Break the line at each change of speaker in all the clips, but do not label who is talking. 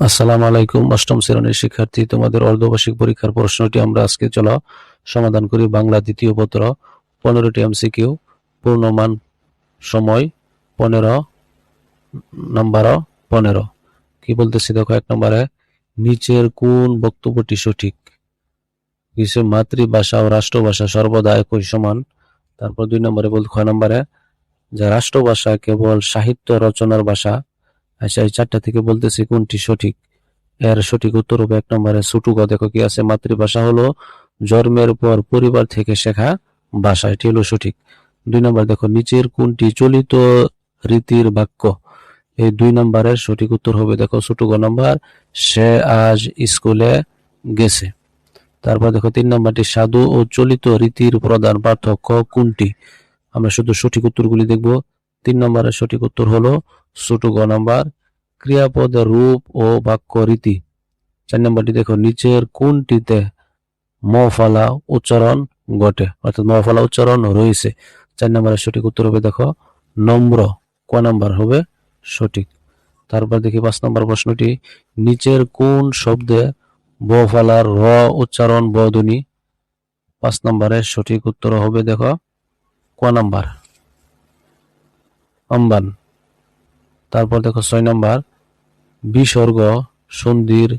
আসসালামু আলাইকুম। অষ্টম শ্রেণীর শিক্ষার্থী, তোমাদের অর্ধবার্ষিক পরীক্ষার প্রশ্নটি আমরা আজকে চলো সমাধান করি। বাংলা দ্বিতীয় পত্র, 15টি এমসিকিউ, পূর্ণমান সময় 15 নাম্বার 15। কি বলতেছি দেখো, 1 নম্বরে নিচের কোন বক্তব্যটি সঠিক? কিছু মাতৃভাষা ও রাষ্ট্রভাষা সর্বদা একই সমান। তারপর 2 নম্বরে বলতে 6 নম্বরে যে রাষ্ট্রভাষা কেবল সাহিত্য রচনার ভাষা। আচ্ছা, এই 4টা থেকে বলতেছি কোনটি সঠিক। এর সঠিক উত্তর হবে 1 নম্বরে ছোট গ। দেখো কি আছে, মাতৃভাষা হলো জন্মের পর পরিবার থেকে শেখা ভাষা, এটি হলো সঠিক। 2 নম্বর দেখো, নিচের কোনটি চলিত রীতির বাক্য? এই 2 নম্বরের সঠিক উত্তর হবে দেখো ছোট গ নম্বর, সে আজ স্কুলে গেছে। তারপর দেখো 3 নম্বরটি সাধু ও চলিত রীতির প্রধান পার্থক্য কোনটি? আমরা শুধু সঠিক উত্তরগুলি দেখব। 3 নম্বরের সঠিক উত্তর হলো ছোট গ নম্বর, ক্রিয়াপদের রূপ ও বাক্য রীতি। 4 নম্বরটি দেখো, নিচের কোনটিতে মফলা উচ্চারণ ঘটে, অর্থাৎ মফলা উচ্চারণ রয়েছে। 4 নম্বরের সঠিক উত্তর হবে দেখো নম্র। ক নাম্বার হবে সঠিক। তারপর দেখি 5 নম্বর প্রশ্নটি, নিচের কোন শব্দে ব ফলার র উচ্চারণ বধ্বনি? 5 নম্বরের সঠিক উত্তর হবে দেখো ক নাম্বার, অম্বান। তারপর দেখো 6 নম্বর, বিসর্গ সন্ধির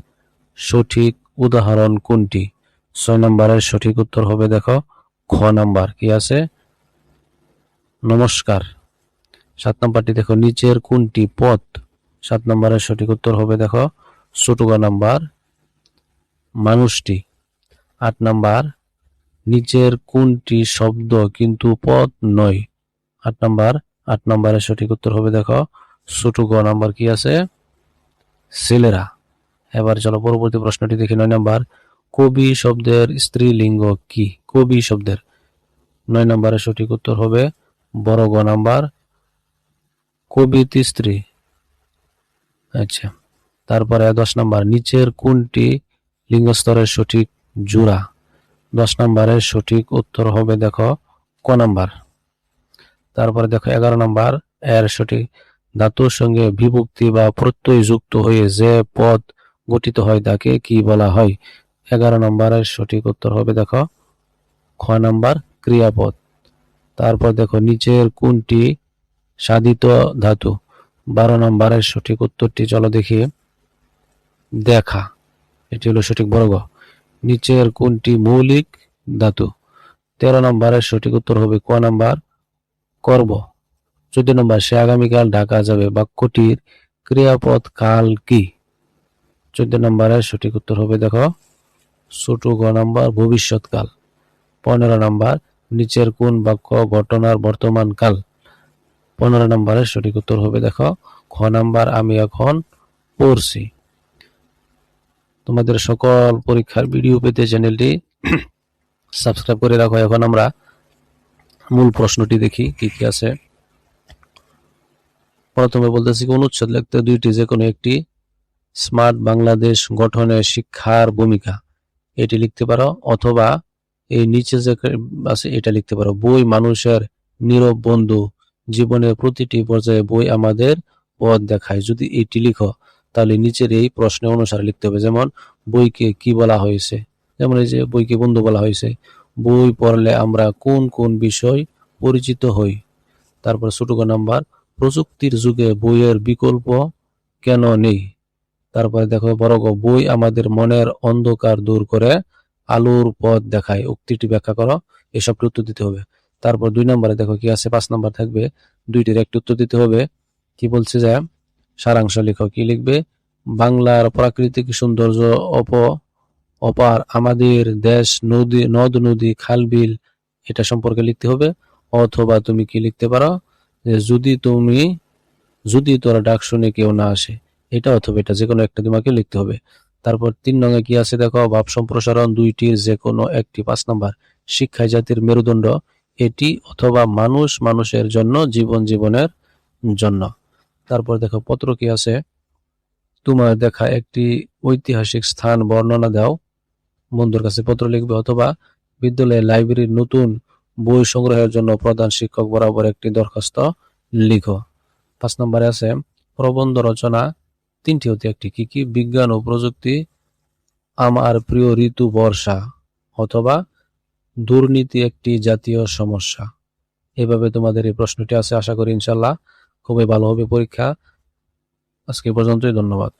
সঠিক উদাহরণ কোনটি? 6 নম্বরের সঠিক উত্তর হবে দেখো খ নাম্বার, কি আছে, নমস্কার। 7 নম্বরটি দেখো, নিচের কোনটি পদ? 7 নম্বরের সঠিক উত্তর হবে দেখো ছোট গ নাম্বার, মানুষটি। 8 নাম্বার, নিচের কোনটি শব্দ কিন্তু পদ নয়? 8 নম্বরের সঠিক উত্তর হবে দেখো ছোট গ নাম্বার, কি আছে, ছেলেরা। এবার চলো পরবর্তী প্রশ্নটি দেখি। 9 নম্বর, কবি শব্দের স্ত্রীলিঙ্গ কি? কবি শব্দের 9 নম্বরের সঠিক উত্তর হবে বড় গ নাম্বার, কবিতি স্ত্রী। আচ্ছা, তারপরে 10 নম্বর, নিচের কোনটি লিঙ্গস্তরের সঠিক জোড়া? 10 নম্বরের সঠিক উত্তর হবে দেখো ক নাম্বার। তারপরে দেখো 11 নম্বর, এর সঠিক ধাতুর সঙ্গে বিভক্তি বা প্রত্যয় যুক্ত হয়ে যে পদ গঠিত হয় তাকে কি বলা হয়? 11 নম্বরের সঠিক উত্তর হবে দেখো খ নাম্বার, ক্রিয়াপদ। তারপর দেখো, নিচের কোনটি সাধিত ধাতু? 12 নম্বরের সঠিক উত্তরটি চলো দেখি, দেখা, এটি হলো সঠিক বর্গ। নিচের কোনটি মৌলিক ধাতু? 13 নম্বরের সঠিক উত্তর হবে ক নাম্বার, করব। 14 নম্বর, সে আগামীকাল ঢাকা যাবে বাক্যটির ক্রিয়াপদ কাল কি? 14 নম্বরের সঠিক উত্তর হবে দেখো ছোট গ নাম্বার, ভবিষ্যৎকাল। 15 নম্বর, নিচের কোন বাক্য ঘটনার বর্তমান কাল? 15 নম্বরের সঠিক উত্তর হবে দেখো খ নাম্বার, আমি এখন পড়ছি। তোমাদের সকল পরীক্ষার ভিডিও পেতে চ্যানেলটি সাবস্ক্রাইব করে রাখো। এখন আমরা মূল প্রশ্নটি দেখি কি কি আছে। প্রথমে বলতেছি, কোন উচ্ছেদ লিখতে দুইটি যে কোনো একটি স্মার্ট বাংলাদেশ গঠনে শিক্ষার ভূমিকা, এটি লিখতে পারো, অথবা এই নিচে যে আছে এটা লিখতে পারো। বই মানুষের নীরব বন্ধু, জীবনের প্রতিটি পর্যায়ে বই আমাদের পথ দেখায়। যদি এটি লিখো তাহলে নিচের এই প্রশ্ন অনুসারে লিখতে হবে। যেমন বইকে কি বলা হয়েছে, যেমন এই যে বইকে বন্ধু বলা হয়েছে। বই পড়লে আমরা কোন কোন বিষয় পরিচিত হই। তারপর ছোট গ নাম্বার, প্রযুক্তির যুগে বইয়ের বিকল্প কেন নেই? তারপরে দেখো বড় গ, বই আমাদের মনের অন্ধকার দূর করে আলোর পথ দেখায়, উক্তিটি ব্যাখ্যা করো। এসবটি উত্তর দিতে হবে। তারপর 2 নম্বরে দেখো কি আছে, 5 নম্বর থাকবে, দুইটির একটি উত্তর দিতে হবে। কি বলছে যে সারাংশ লিখো। কি লিখবে? বাংলার প্রাকৃতিক সৌন্দর্য অপার, আমাদের দেশ নদ নদী খাল বিল, এটা সম্পর্কে লিখতে হবে। অথবা তুমি কি লিখতে পারো যে যদি তোরা ডাক শুনে কেউ না আসে, এটা অথবা এটা, যে কোনো একটা তোমাকে লিখতে হবে। তারপর 3 নঙে কি আছে দেখো, ভাব সম্প্রসারণ দুইটির যে কোনো একটি। 5 নম্বর, শিক্ষাই জাতির মেরুদণ্ড, এটি অথবা মানুষ মানুষের জন্য, জীবন জীবনের জন্য। তারপর দেখো পত্র কি আছে, তোমার দেখা একটি ঐতিহাসিক স্থান বর্ণনা দাও। বন্ধুর কাছে পত্র লিখবে, অথবা বিদ্যালয়ের লাইব্রেরির নতুন বই সংগ্রহের জন্য প্রধান শিক্ষক বরাবর একটি দরখাস্ত লিখো। 5 নম্বরে আছে প্রবন্ধ রচনা তিনটি হতে একটি। কি কি? বিজ্ঞান ও প্রযুক্তি, আমার প্রিয় ঋতু বর্ষা, অথবা দুর্নীতি একটি জাতীয় সমস্যা। এভাবে তোমাদের এই প্রশ্নটি আছে। আশা করি ইনশাল্লাহ খুবই ভালো হবে পরীক্ষা। আজকে এ পর্যন্তই, ধন্যবাদ।